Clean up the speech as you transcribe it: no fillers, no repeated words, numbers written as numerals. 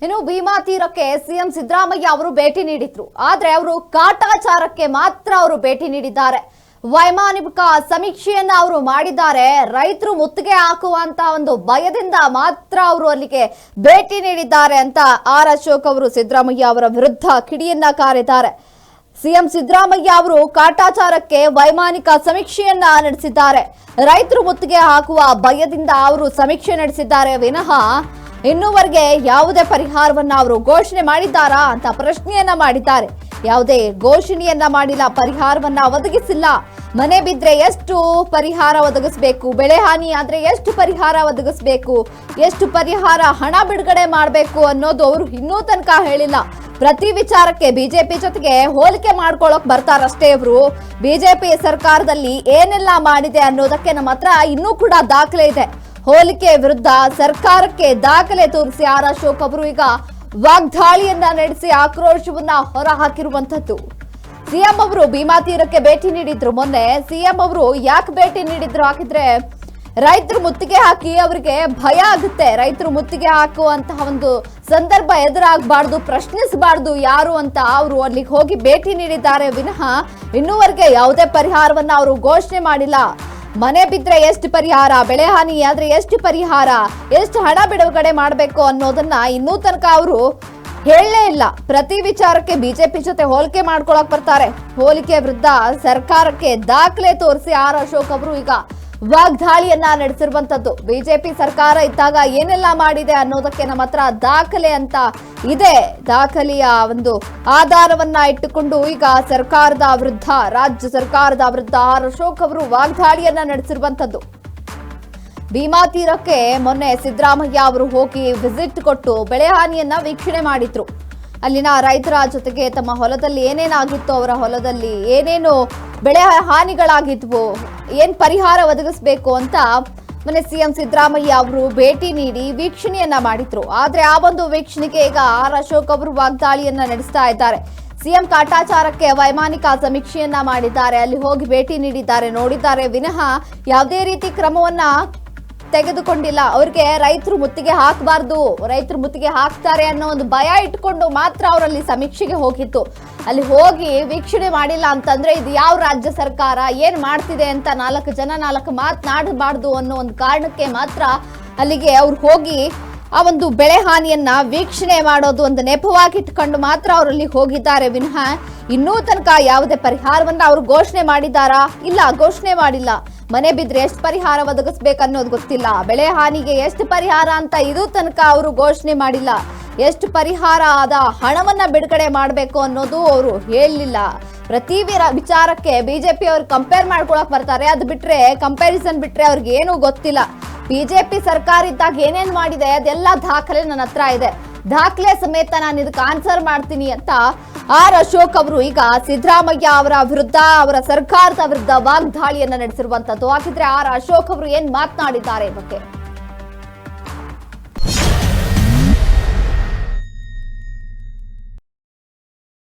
ಇನ್ನು ಭೀಮಾ ತೀರಕ್ಕೆ ಸಿಎಂ ಸಿದ್ದರಾಮಯ್ಯ ಅವರು ಭೇಟಿ ನೀಡಿದ್ರು. ಆದ್ರೆ ಅವರು ಕಾಟಾಚಾರಕ್ಕೆ ಮಾತ್ರ ಅವರು ಭೇಟಿ ನೀಡಿದ್ದಾರೆ. ವೈಮಾನಿಕ ಸಮೀಕ್ಷೆಯನ್ನ ಅವರು ಮಾಡಿದ್ದಾರೆ. ರೈತರು ಮುತ್ತಿಗೆ ಹಾಕುವಂತ ಒಂದು ಭಯದಿಂದ ಮಾತ್ರ ಅವರು ಅಲ್ಲಿಗೆ ಭೇಟಿ ನೀಡಿದ್ದಾರೆ ಅಂತ ಆರ್ ಅಶೋಕ್ ಅವರು ಸಿದ್ದರಾಮಯ್ಯ ಅವರ ವಿರುದ್ಧ ಕಿಡಿಯನ್ನ ಕಾರಿದ್ದಾರೆ. ಸಿಎಂ ಸಿದ್ದರಾಮಯ್ಯ ಅವರು ಕಾಟಾಚಾರಕ್ಕೆ ವೈಮಾನಿಕ ಸಮೀಕ್ಷೆಯನ್ನ ನಡೆಸಿದ್ದಾರೆ. ರೈತರು ಮುತ್ತಿಗೆ ಹಾಕುವ ಭಯದಿಂದ ಅವರು ಸಮೀಕ್ಷೆ ನಡೆಸಿದ್ದಾರೆ ವಿನಃ ಇನ್ನೂವರೆಗೆ ಯಾವುದೇ ಪರಿಹಾರವನ್ನ ಅವರು ಘೋಷಣೆ ಮಾಡಿದ್ದಾರಾ ಅಂತ ಪ್ರಶ್ನೆಯನ್ನ ಮಾಡಿದ್ದಾರೆ. ಯಾವುದೇ ಘೋಷಣೆಯನ್ನ ಮಾಡಿಲ್ಲ, ಪರಿಹಾರವನ್ನ ಒದಗಿಸಿಲ್ಲ. ಮನೆ ಬಿದ್ರೆ ಎಷ್ಟು ಪರಿಹಾರ ಒದಗಿಸಬೇಕು, ಬೆಳೆ ಹಾನಿ ಆದ್ರೆ ಎಷ್ಟು ಪರಿಹಾರ ಒದಗಿಸಬೇಕು, ಎಷ್ಟು ಪರಿಹಾರ ಹಣ ಬಿಡುಗಡೆ ಮಾಡಬೇಕು ಅನ್ನೋದು ಅವರು ಇನ್ನೂ ತನಕ ಹೇಳಿಲ್ಲ. ಪ್ರತಿ ವಿಚಾರಕ್ಕೆ ಬಿಜೆಪಿ ಜೊತೆಗೆ ಹೋಲಿಕೆ ಮಾಡ್ಕೊಳ್ಳೋಕ್ ಬರ್ತಾರಷ್ಟೇ ಇವರು. ಬಿಜೆಪಿ ಸರ್ಕಾರದಲ್ಲಿ ಏನೆಲ್ಲ ಮಾಡಿದೆ ಅನ್ನೋದಕ್ಕೆ ನಮ್ಮ ಹತ್ರ ಇನ್ನೂ ಕೂಡ ದಾಖಲೆ ಇದೆ. ಹೋಲಿಕೆ ವಿರುದ್ಧ ಸರ್ಕಾರಕ್ಕೆ ದಾಖಲೆ ತೋರಿಸಿ ಆರ್ ಅಶೋಕ್ ಅವರು ಈಗ ವಾಗ್ದಾಳಿಯನ್ನ ನಡೆಸಿ ಆಕ್ರೋಶವನ್ನ ಹೊರ ಹಾಕಿರುವಂತದ್ದು. ಸಿಎಂ ಅವರು ಭೀಮಾ ತೀರಕ್ಕೆ ಭೇಟಿ ನೀಡಿದ್ರು. ಮೊನ್ನೆ ಸಿಎಂ ಅವರು ಯಾಕೆ ಭೇಟಿ ನೀಡಿದ್ರು ಹಾಕಿದ್ರೆ, ರೈತರು ಮುತ್ತಿಗೆ ಹಾಕಿ ಅವರಿಗೆ ಭಯ ಆಗುತ್ತೆ. ರೈತರು ಮುತ್ತಿಗೆ ಹಾಕುವಂತಹ ಒಂದು ಸಂದರ್ಭ ಎದುರಾಗಬಾರ್ದು, ಪ್ರಶ್ನಿಸಬಾರ್ದು ಯಾರು ಅಂತ ಅವರು ಅಲ್ಲಿಗೆ ಹೋಗಿ ಭೇಟಿ ನೀಡಿದ್ದಾರೆ ವಿನಃ ಇನ್ನೂವರೆಗೆ ಯಾವುದೇ ಪರಿಹಾರವನ್ನ ಅವರು ಘೋಷಣೆ ಮಾಡಿಲ್ಲ. ಮನೆ ಬಿದ್ರೆ ಎಷ್ಟು ಪರಿಹಾರ, ಬೆಳೆ ಹಾನಿ ಆದ್ರೆ ಎಷ್ಟು ಪರಿಹಾರ, ಎಷ್ಟು ಹಣ ಬಿಡುಗಡೆ ಮಾಡಬೇಕು ಅನ್ನೋದನ್ನ ಇನ್ನೂ ತನಕ ಅವರು ಹೇಳಲೇ ಇಲ್ಲ. ಪ್ರತಿ ವಿಚಾರಕ್ಕೆ ಬಿಜೆಪಿ ಜೊತೆ ಹೋಲಿಕೆ ಮಾಡ್ಕೊಳಕ್ ಬರ್ತಾರೆ. ಹೋಲಿಕೆ ವಿರುದ್ಧ ಸರ್ಕಾರಕ್ಕೆ ದಾಖಲೆ ತೋರಿಸಿ ಆರ್ ಅಶೋಕ್ ಅವರು ಈಗ ವಾಗ್ದಾಳಿಯನ್ನ ನಡೆಸಿರುವಂತದ್ದು. ಬಿಜೆಪಿ ಸರ್ಕಾರ ಇದ್ದಾಗ ಏನೆಲ್ಲ ಮಾಡಿದೆ ಅನ್ನೋದಕ್ಕೆ ನಮ್ಮ ಹತ್ರ ದಾಖಲೆ ಅಂತ ಇದೆ. ದಾಖಲೆಯ ಒಂದು ಆಧಾರವನ್ನ ಇಟ್ಟುಕೊಂಡು ಈಗ ಸರ್ಕಾರದ ವಿರುದ್ಧ, ರಾಜ್ಯ ಸರ್ಕಾರದ ವಿರುದ್ಧ ಆರ್ ಅಶೋಕ್ ಅವರು ವಾಗ್ದಾಳಿಯನ್ನ ನಡೆಸಿರುವಂತದ್ದು. ಭೀಮಾ ತೀರಕ್ಕೆ ಮೊನ್ನೆ ಸಿದ್ದರಾಮಯ್ಯ ಅವರು ಹೋಗಿ ವಿಸಿಟ್ ಕೊಟ್ಟು ಬೆಳೆ ಹಾನಿಯನ್ನ ವೀಕ್ಷಣೆ ಮಾಡಿದ್ರು. ಅಲ್ಲಿನ ರೈತರ ಜೊತೆಗೆ ತಮ್ಮ ಹೊಲದಲ್ಲಿ ಏನೇನಾಗಿತ್ತು, ಅವರ ಹೊಲದಲ್ಲಿ ಏನೇನು ಬೆಳೆ ಹಾನಿಗಳಾಗಿದ್ವು, ಏನ್ ಪರಿಹಾರ ಒದಗಿಸಬೇಕು ಅಂತ ಮೊನ್ನೆ ಸಿಎಂ ಸಿದ್ದರಾಮಯ್ಯ ಅವರು ಭೇಟಿ ನೀಡಿ ವೀಕ್ಷಣೆಯನ್ನ ಮಾಡಿದ್ರು. ಆದ್ರೆ ಆ ಒಂದು ವೀಕ್ಷಣೆಗೆ ಈಗ ಆರ್ ಅಶೋಕ್ ಅವರು ವಾಗ್ದಾಳಿಯನ್ನ ನಡೆಸ್ತಾ ಇದ್ದಾರೆ. ಸಿಎಂ ಕಾಟಾಚಾರಕ್ಕೆ ವೈಮಾನಿಕ ಸಮೀಕ್ಷೆಯನ್ನ ಮಾಡಿದ್ದಾರೆ, ಅಲ್ಲಿ ಹೋಗಿ ಭೇಟಿ ನೀಡಿದ್ದಾರೆ, ನೋಡಿದ್ದಾರೆ ವಿನಃ ಯಾವುದೇ ರೀತಿ ಕ್ರಮವನ್ನ ತೆಗೆದುಕೊಂಡಿಲ್ಲ. ಅವ್ರಿಗೆ ರೈತರು ಮುತ್ತಿಗೆ ಹಾಕಬಾರ್ದು, ರೈತರು ಮುತ್ತಿಗೆ ಹಾಕ್ತಾರೆ ಅನ್ನೋ ಒಂದು ಭಯ ಇಟ್ಕೊಂಡು ಮಾತ್ರ ಅವರಲ್ಲಿ ಸಮೀಕ್ಷೆಗೆ ಹೋಗಿತ್ತು. ಅಲ್ಲಿ ಹೋಗಿ ವೀಕ್ಷಣೆ ಮಾಡಿಲ್ಲ ಅಂತಂದ್ರೆ ಇದು ಯಾವ ರಾಜ್ಯ ಸರ್ಕಾರ ಏನ್ ಮಾಡ್ತಿದೆ ಅಂತ ನಾಲ್ಕು ಮಾತನಾಡಬಾರ್ದು ಅನ್ನೋ ಒಂದು ಕಾರಣಕ್ಕೆ ಮಾತ್ರ ಅಲ್ಲಿಗೆ ಅವ್ರು ಹೋಗಿ ಆ ಒಂದು ಬೆಳೆ ಹಾನಿಯನ್ನ ವೀಕ್ಷಣೆ ಮಾಡೋದು ಒಂದು ನೆಪವಾಗಿ ಇಟ್ಕೊಂಡು ಮಾತ್ರ ಅವರಲ್ಲಿ ಹೋಗಿದ್ದಾರೆ ವಿನಃ ಇನ್ನೂ ತನಕ ಯಾವುದೇ ಪರಿಹಾರವನ್ನ ಅವರು ಘೋಷಣೆ ಮಾಡಿದಾರಾ? ಇಲ್ಲ, ಘೋಷಣೆ ಮಾಡಿಲ್ಲ. ಮನೆ ಬಿದ್ರೆ ಎಷ್ಟು ಪರಿಹಾರ ಒದಗಿಸ್ಬೇಕನ್ನೋದು ಗೊತ್ತಿಲ್ಲ. ಬೆಳೆ ಹಾನಿಗೆ ಎಷ್ಟು ಪರಿಹಾರ ಅಂತ ಇದು ತನಕ ಅವರು ಘೋಷಣೆ ಮಾಡಿಲ್ಲ. ಎಷ್ಟು ಪರಿಹಾರ ಆದ ಹಣವನ್ನ ಬಿಡುಗಡೆ ಮಾಡಬೇಕು ಅನ್ನೋದು ಅವರು ಹೇಳಲಿಲ್ಲ. ಪ್ರತಿ ವಿಚಾರಕ್ಕೆ ಬಿಜೆಪಿ ಅವ್ರು ಕಂಪೇರ್ ಮಾಡ್ಕೊಳಕ್ ಬರ್ತಾರೆ. ಅದು ಬಿಟ್ರೆ ಕಂಪ್ಯಾರಿಸನ್ ಬಿಟ್ರೆ ಅವ್ರಿಗೆ ಏನೂ ಗೊತ್ತಿಲ್ಲ. ಬಿಜೆಪಿ ಸರ್ಕಾರ ಇದ್ದಾಗ ಏನೇನ್ ಮಾಡಿದೆ ಅದೆಲ್ಲ ದಾಖಲೆ ನನ್ನ ಹತ್ರ ಇದೆ, ದಾಖಲೆ ಸಮೇತ ನಾನು ಇದಕ್ಕೆ ಆನ್ಸರ್ ಮಾಡ್ತೀನಿ ಅಂತ ಆರ್ ಅಶೋಕ್ ಅವರು ಈಗ ಸಿದ್ದರಾಮಯ್ಯ ಅವರ ವಿರುದ್ಧ, ಅವರ ಸರ್ಕಾರದ ವಿರುದ್ಧ ವಾಗ್ದಾಳಿಯನ್ನ ನಡೆಸಿರುವಂತದ್ದು. ಹಾಗಿದ್ರೆ ಆರ್ ಅಶೋಕ್ ಅವರು ಏನ್ ಮಾತನಾಡಿದ್ದಾರೆ ಬಗ್ಗೆ